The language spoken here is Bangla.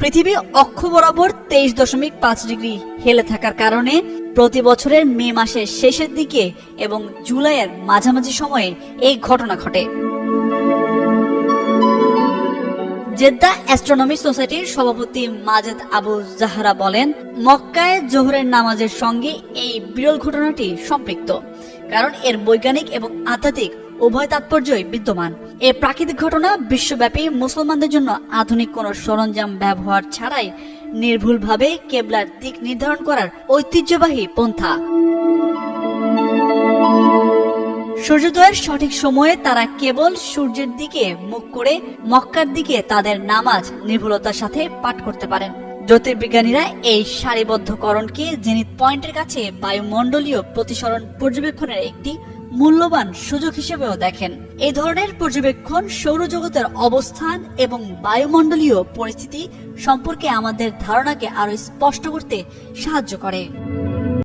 পৃথিবী অক্ষ বরাবর 23.5 ডিগ্রি হেলে থাকার কারণে প্রতি বছরের মে মাসের শেষের দিকে এবং জুলাইয়ের মাঝামাঝি সময়ে এই ঘটনা ঘটে। জেদ্দা অ্যাস্ট্রোনমি সোসাইটির সভাপতি মাজেদ আবু জাহরা বলেন, মক্কায় জোহরের নামাজের সঙ্গে এই বিরল ঘটনাটি সম্পৃক্ত, কারণ এর বৈজ্ঞানিক এবং আধ্যাত্মিক উভয় তাৎপর্যই বিদ্যমান। এই প্রাকৃতিক ঘটনা বিশ্বব্যাপী মুসলমানদের জন্য আধুনিক কোনো সরঞ্জাম ব্যবহার ছাড়াই নির্ভুলভাবে কেবলার দিক নির্ধারণ করার ঐতিহ্যবাহী পন্থা। সূর্যোদয়ের সঠিক সময়ে তারা কেবল সূর্যের দিকে মুখ করে মক্কার দিকে তাদের নামাজ নির্ভুলতার সাথে পাঠ করতে পারেন। জ্যোতির্বিজ্ঞানীরা এই সারিবদ্ধকরণকে জেনিথ পয়েন্টের কাছে বায়ুমণ্ডলীয় প্রতিসরণ পর্যবেক্ষণের একটি মূল্যবান সুযোগ হিসেবেও দেখেন। এই ধরনের পর্যবেক্ষণ সৌরজগতের অবস্থান এবং বায়ুমণ্ডলীয় পরিস্থিতি সম্পর্কে আমাদের ধারণাকে আরো স্পষ্ট করতে সাহায্য করে।